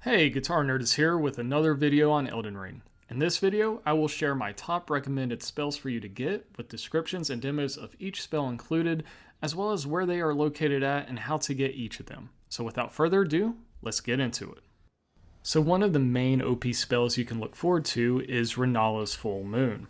Hey, Guitar Nerd is here with another video on Elden Ring. In this video, I will share my top recommended spells for you to get, with descriptions and demos of each spell included, as well as where they are located at and how to get each of them. So without further ado, let's get into it. So one of the main OP spells you can look forward to is Rennala's Full Moon.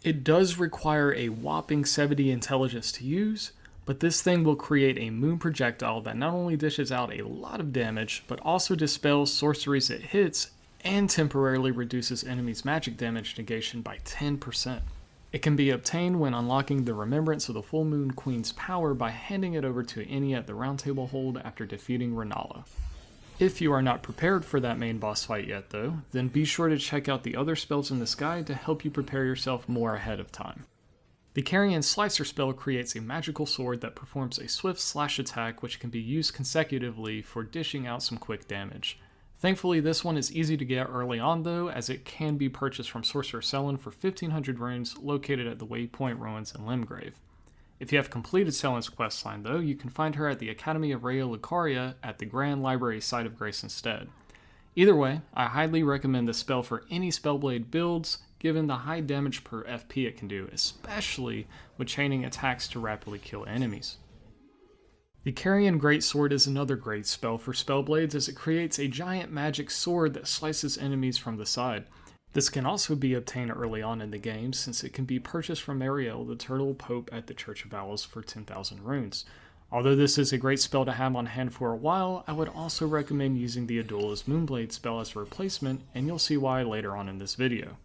It does require a whopping 70 intelligence to use, but this thing will create a moon projectile that not only dishes out a lot of damage, but also dispels sorceries it hits and temporarily reduces enemies' magic damage negation by 10%. It can be obtained when unlocking the Remembrance of the Full Moon Queen's power by handing it over to any at the Round Table Hold after defeating Rennala. If you are not prepared for that main boss fight yet though, then be sure to check out the other spells in this guide to help you prepare yourself more ahead of time. The Carian Slicer spell creates a magical sword that performs a swift slash attack which can be used consecutively for dishing out some quick damage. Thankfully this one is easy to get early on though, as it can be purchased from Sorcerer Sellen for 1500 runes located at the Waypoint Ruins in Limgrave. If you have completed Sellen's questline though, you can find her at the Academy of Rykard at the Grand Library Site of Grace instead. Either way, I highly recommend this spell for any Spellblade builds, given the high damage per FP it can do, especially with chaining attacks to rapidly kill enemies. The Carian Greatsword is another great spell for Spellblades, as it creates a giant magic sword that slices enemies from the side. This can also be obtained early on in the game, since it can be purchased from Mariel, the Turtle Pope at the Church of Owls, for 10,000 runes. Although this is a great spell to have on hand for a while, I would also recommend using the Adula's Moonblade spell as a replacement, and you'll see why later on in this video.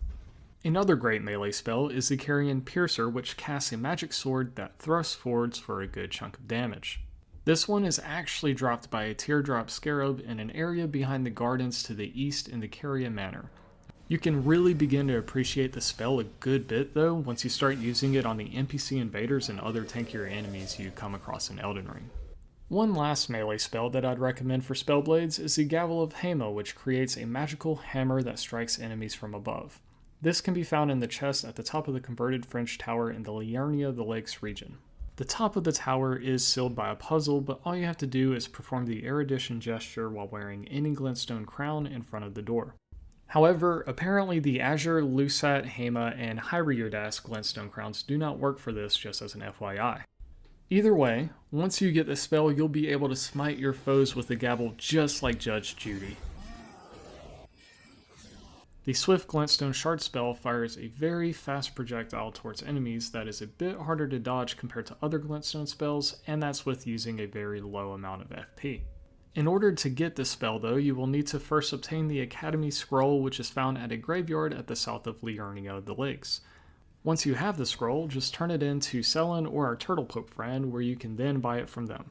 Another great melee spell is the Carian Piercer, which casts a magic sword that thrusts forwards for a good chunk of damage. This one is actually dropped by a teardrop scarab in an area behind the gardens to the east in the Carian Manor. You can really begin to appreciate the spell a good bit though once you start using it on the NPC invaders and other tankier enemies you come across in Elden Ring. One last melee spell that I'd recommend for Spellblades is the Gavel of Haima, which creates a magical hammer that strikes enemies from above. This can be found in the chest at the top of the converted French tower in the Liurnia of the Lakes region. The top of the tower is sealed by a puzzle, but all you have to do is perform the erudition gesture while wearing any glintstone crown in front of the door. However, apparently the Azur, Lusat, Haima, and Hyriodas glintstone crowns do not work for this, just as an FYI. Either way, once you get the spell, you'll be able to smite your foes with the gavel just like Judge Judy. The Swift Glintstone Shard spell fires a very fast projectile towards enemies that is a bit harder to dodge compared to other Glintstone spells, and that's with using a very low amount of FP. In order to get this spell though, you will need to first obtain the Academy Scroll, which is found at a graveyard at the south of Liurnia of the Lakes. Once you have the scroll, just turn it in to Sellen or our Turtle Pope friend, where you can then buy it from them.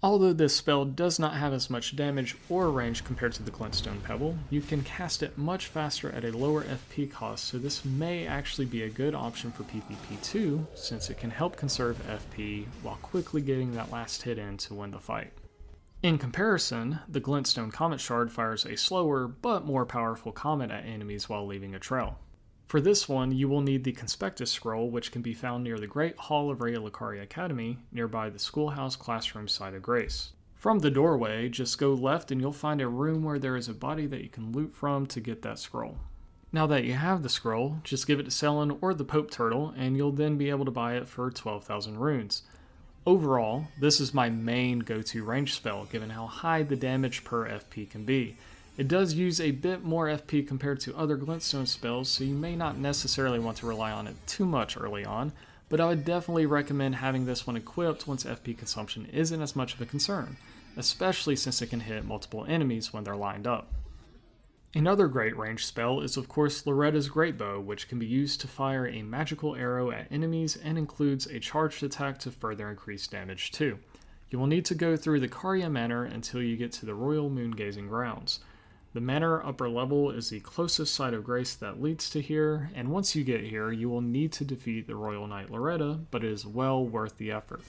Although this spell does not have as much damage or range compared to the Glintstone Pebble, you can cast it much faster at a lower FP cost, so this may actually be a good option for PvP too, since it can help conserve FP while quickly getting that last hit in to win the fight. In comparison, the Glintstone Cometshard fires a slower but more powerful comet at enemies while leaving a trail. For this one, you will need the Conspectus Scroll, which can be found near the Great Hall of Rayalakari Academy, nearby the Schoolhouse Classroom Site of Grace. From the doorway, just go left and you'll find a room where there is a body that you can loot from to get that scroll. Now that you have the scroll, just give it to Sellen or the Pope Turtle, and you'll then be able to buy it for 12,000 runes. Overall, this is my main go-to range spell, given how high the damage per FP can be. It does use a bit more FP compared to other Glintstone spells, so you may not necessarily want to rely on it too much early on, but I would definitely recommend having this one equipped once FP consumption isn't as much of a concern, especially since it can hit multiple enemies when they're lined up. Another great range spell is of course Loretta's Greatbow, which can be used to fire a magical arrow at enemies and includes a charged attack to further increase damage too. You will need to go through the Carian Manor until you get to the Royal Moongazing Grounds. The manor upper level is the closest site of grace that leads to here, and once you get here you will need to defeat the Royal Knight Loretta, but it is well worth the effort.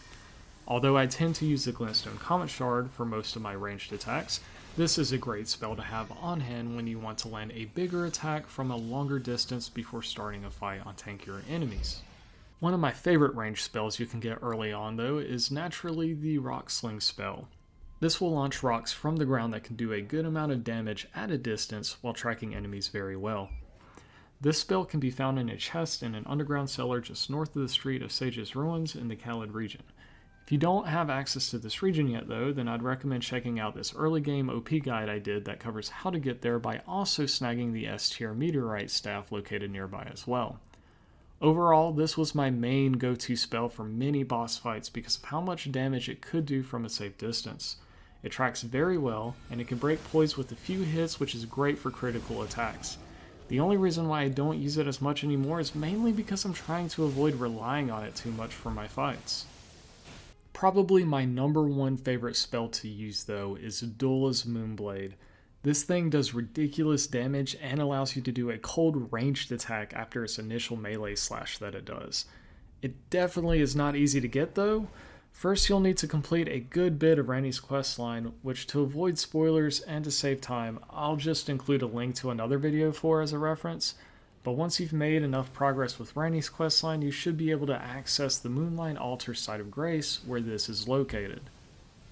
Although I tend to use the Glintstone Cometshard for most of my ranged attacks, this is a great spell to have on hand when you want to land a bigger attack from a longer distance before starting a fight on tankier enemies. One of my favorite ranged spells you can get early on though is naturally the Rock Sling spell. This will launch rocks from the ground that can do a good amount of damage at a distance while tracking enemies very well. This spell can be found in a chest in an underground cellar just north of the Street of Sage's Ruins in the Khalid region. If you don't have access to this region yet though, then I'd recommend checking out this early game OP guide I did that covers how to get there by also snagging the S tier meteorite staff located nearby as well. Overall, this was my main go-to spell for many boss fights because of how much damage it could do from a safe distance. It tracks very well, and it can break poise with a few hits, which is great for critical attacks. The only reason why I don't use it as much anymore is mainly because I'm trying to avoid relying on it too much for my fights. Probably my number one favorite spell to use though is Adula's Moonblade. This thing does ridiculous damage and allows you to do a cold ranged attack after its initial melee slash that it does. It definitely is not easy to get though. First you'll need to complete a good bit of Ranni's questline, which to avoid spoilers and to save time, I'll just include a link to another video for as a reference. But once you've made enough progress with Ranni's questline, you should be able to access the Moonlight Altar Site of Grace where this is located.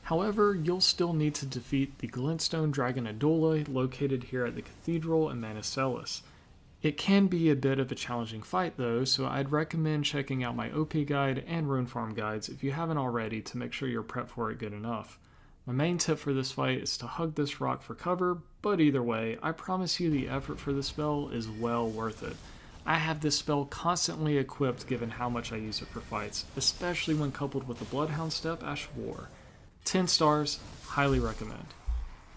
However, you'll still need to defeat the Glintstone Dragon Adula located here at the Cathedral in Manicelis. It can be a bit of a challenging fight though, so I'd recommend checking out my OP guide and rune farm guides if you haven't already to make sure you're prepped for it good enough. My main tip for this fight is to hug this rock for cover, but either way, I promise you the effort for this spell is well worth it. I have this spell constantly equipped given how much I use it for fights, especially when coupled with the Bloodhound Step Ash of War. 10 stars, highly recommend.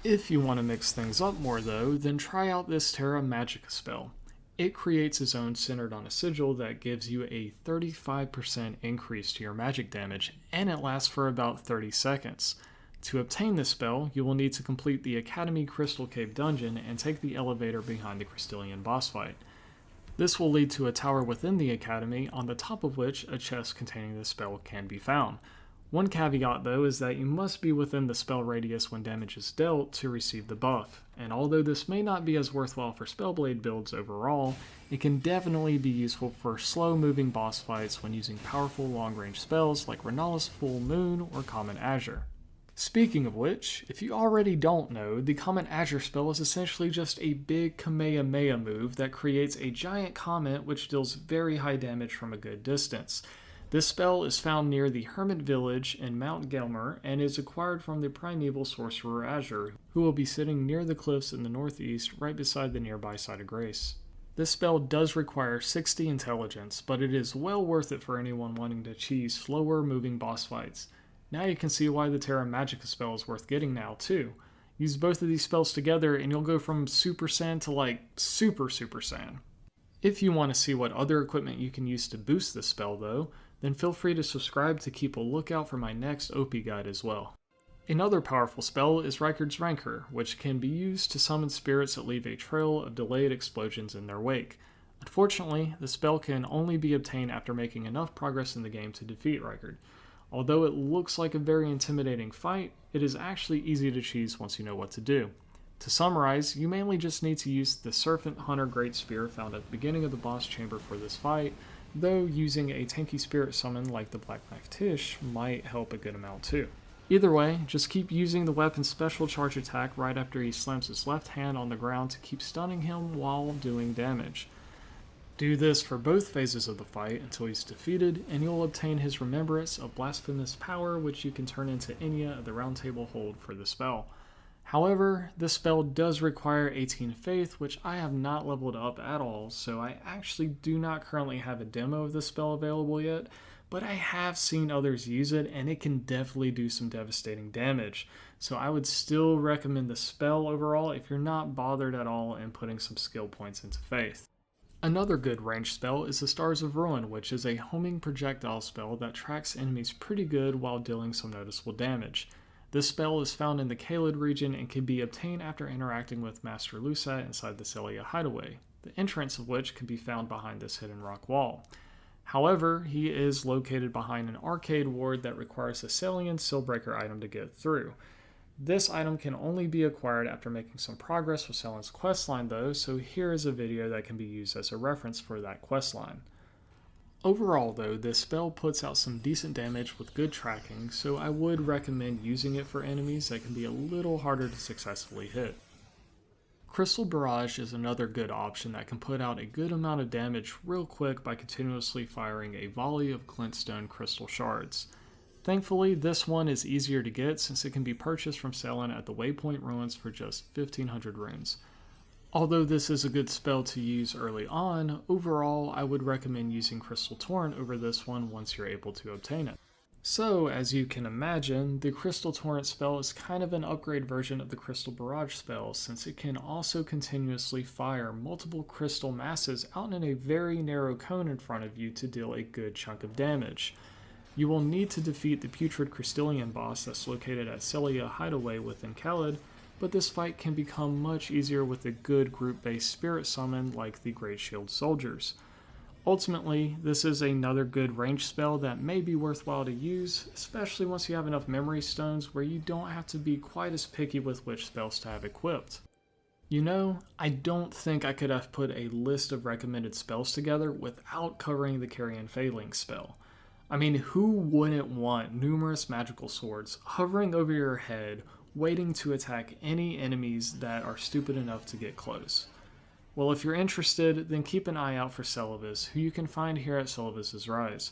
If you want to mix things up more though, then try out this Terra Magica spell. It creates a zone centered on a sigil that gives you a 35% increase to your magic damage, and it lasts for about 30 seconds. To obtain this spell, you will need to complete the Academy Crystal Cave dungeon and take the elevator behind the Crystallian boss fight. This will lead to a tower within the Academy, on the top of which a chest containing the spell can be found. One caveat though is that you must be within the spell radius when damage is dealt to receive the buff, and although this may not be as worthwhile for Spellblade builds overall, it can definitely be useful for slow moving boss fights when using powerful long range spells like Rennala's Full Moon or Comet Azur. Speaking of which, if you already don't know, the Comet Azur spell is essentially just a big Kamehameha move that creates a giant comet which deals very high damage from a good distance. This spell is found near the Hermit Village in Mount Gelmir and is acquired from the primeval sorcerer Azur, who will be sitting near the cliffs in the northeast right beside the nearby Site of Grace. This spell does require 60 intelligence, but it is well worth it for anyone wanting to achieve slower moving boss fights. Now you can see why the Terra Magica spell is worth getting now too. Use both of these spells together and you'll go from Super Saiyan to like Super Saiyan. If you want to see what other equipment you can use to boost this spell though, then feel free to subscribe to keep a lookout for my next OP guide as well. Another powerful spell is Rykard's Rancor, which can be used to summon spirits that leave a trail of delayed explosions in their wake. Unfortunately, the spell can only be obtained after making enough progress in the game to defeat Rykard. Although it looks like a very intimidating fight, it is actually easy to achieve once you know what to do. To summarize, you mainly just need to use the Serpent Hunter Great Spear found at the beginning of the boss chamber for this fight, though using a tanky spirit summon like the Black Knife Tish might help a good amount too. Either way, just keep using the weapon's special charge attack right after he slams his left hand on the ground to keep stunning him while doing damage. Do this for both phases of the fight until he's defeated, and you'll obtain his Remembrance of Blasphemous Power, which you can turn into Enya of the Round Table hold for the spell. However, this spell does require 18 Faith, which I have not leveled up at all, so I actually do not currently have a demo of this spell available yet, but I have seen others use it, and it can definitely do some devastating damage. So I would still recommend the spell overall if you're not bothered at all in putting some skill points into Faith. Another good ranged spell is the Stars of Ruin, which is a homing projectile spell that tracks enemies pretty good while dealing some noticeable damage. This spell is found in the Khalid region and can be obtained after interacting with Master Lusat inside the Celia hideaway, the entrance of which can be found behind this hidden rock wall. However, he is located behind an arcade ward that requires a Sellen Sealbreaker item to get through. This item can only be acquired after making some progress with Sellen's questline though, so here is a video that can be used as a reference for that questline. Overall though, this spell puts out some decent damage with good tracking, so I would recommend using it for enemies that can be a little harder to successfully hit. Crystal Barrage is another good option that can put out a good amount of damage real quick by continuously firing a volley of Glintstone crystal shards. Thankfully, this one is easier to get since it can be purchased from Sellen at the Waypoint Ruins for just 1500 runes. Although this is a good spell to use early on, overall I would recommend using Crystal Torrent over this one once you're able to obtain it. So, as you can imagine, the Crystal Torrent spell is kind of an upgrade version of the Crystal Barrage spell since it can also continuously fire multiple crystal masses out in a very narrow cone in front of you to deal a good chunk of damage. You will need to defeat the Putrid Crystallian boss that's located at Celia Hideaway within Khalid, but this fight can become much easier with a good group-based spirit summon like the Great Shield Soldiers. Ultimately, this is another good range spell that may be worthwhile to use, especially once you have enough memory stones where you don't have to be quite as picky with which spells to have equipped. You know, I don't think I could have put a list of recommended spells together without covering the Carian Phalanx spell. I mean, who wouldn't want numerous magical swords hovering over your head, waiting to attack any enemies that are stupid enough to get close? Well, if you're interested, then keep an eye out for Celivis, who you can find here at Celivis' Rise.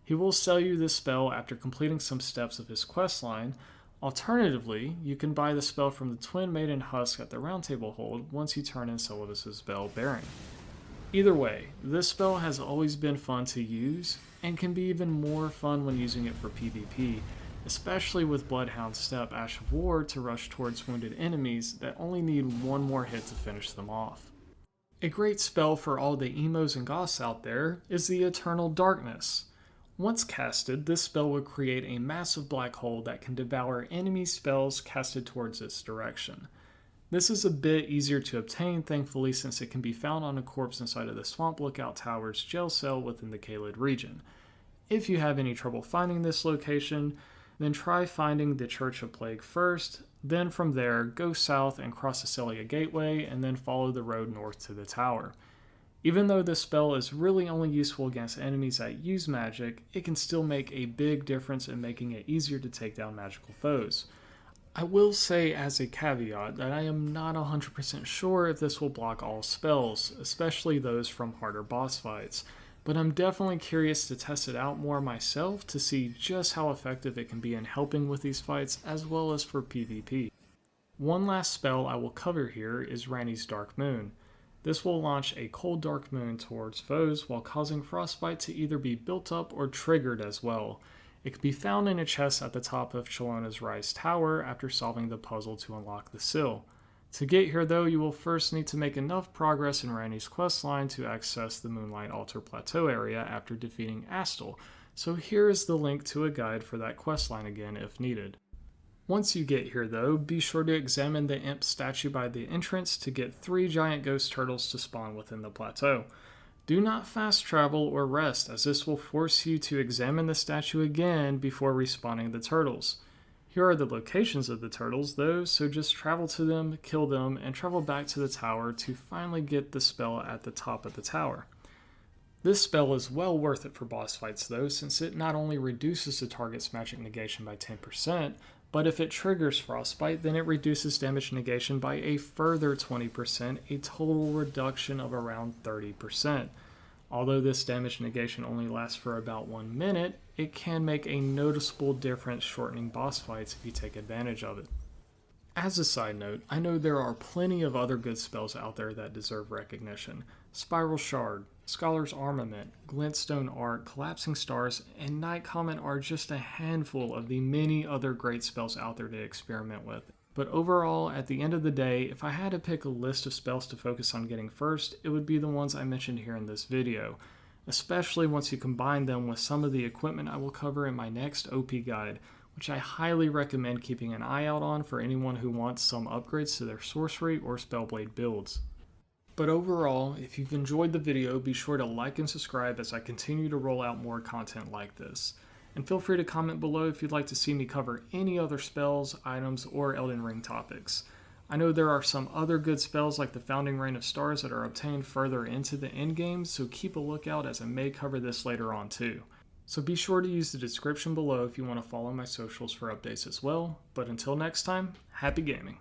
He will sell you this spell after completing some steps of his questline. Alternatively, you can buy the spell from the Twin Maiden Husk at the Roundtable Hold once you turn in Celivis' Bell Bearing. Either way, this spell has always been fun to use, and can be even more fun when using it for PvP, especially with Bloodhound's Step Ash of War to rush towards wounded enemies that only need one more hit to finish them off. A great spell for all the emos and goths out there is the Eternal Darkness. Once casted, this spell would create a massive black hole that can devour enemy spells casted towards its direction. This is a bit easier to obtain, thankfully, since it can be found on a corpse inside of the Swamp Lookout Tower's jail cell within the Khalid region. If you have any trouble finding this location, then try finding the Church of Plague first, then from there, go south and cross the Celia Gateway, and then follow the road north to the tower. Even though this spell is really only useful against enemies that use magic, it can still make a big difference in making it easier to take down magical foes. I will say as a caveat that I am not 100% sure if this will block all spells, especially those from harder boss fights, but I'm definitely curious to test it out more myself to see just how effective it can be in helping with these fights as well as for PvP. One last spell I will cover here is Ranni's Dark Moon. This will launch a cold dark moon towards foes while causing frostbite to either be built up or triggered as well. It can be found in a chest at the top of Chalona's Rise Tower after solving the puzzle to unlock the sill. To get here though, you will first need to make enough progress in Ranni's questline to access the Moonlight Altar Plateau area after defeating Astel, so here is the link to a guide for that questline again if needed. Once you get here though, be sure to examine the imp statue by the entrance to get 3 giant ghost turtles to spawn within the plateau. Do not fast travel or rest, as this will force you to examine the statue again before respawning the turtles. Here are the locations of the turtles though, so just travel to them, kill them, and travel back to the tower to finally get the spell at the top of the tower. This spell is well worth it for boss fights though, since it not only reduces the target's magic negation by 10%, but if it triggers Frostbite, then it reduces damage negation by a further 20%, a total reduction of around 30%. Although this damage negation only lasts for about 1 minute, it can make a noticeable difference shortening boss fights if you take advantage of it. As a side note, I know there are plenty of other good spells out there that deserve recognition. Spiral Shard, Scholar's Armament, Glintstone Arc, Collapsing Stars, and Night Comet are just a handful of the many other great spells out there to experiment with. But overall, at the end of the day, if I had to pick a list of spells to focus on getting first, it would be the ones I mentioned here in this video, especially once you combine them with some of the equipment I will cover in my next OP guide, which I highly recommend keeping an eye out on for anyone who wants some upgrades to their Sorcery or Spellblade builds. But overall, if you've enjoyed the video, be sure to like and subscribe as I continue to roll out more content like this. And feel free to comment below if you'd like to see me cover any other spells, items, or Elden Ring topics. I know there are some other good spells like the Founding Rain of Stars that are obtained further into the endgame, so keep a lookout as I may cover this later on too. So be sure to use the description below if you want to follow my socials for updates as well, but until next time, happy gaming!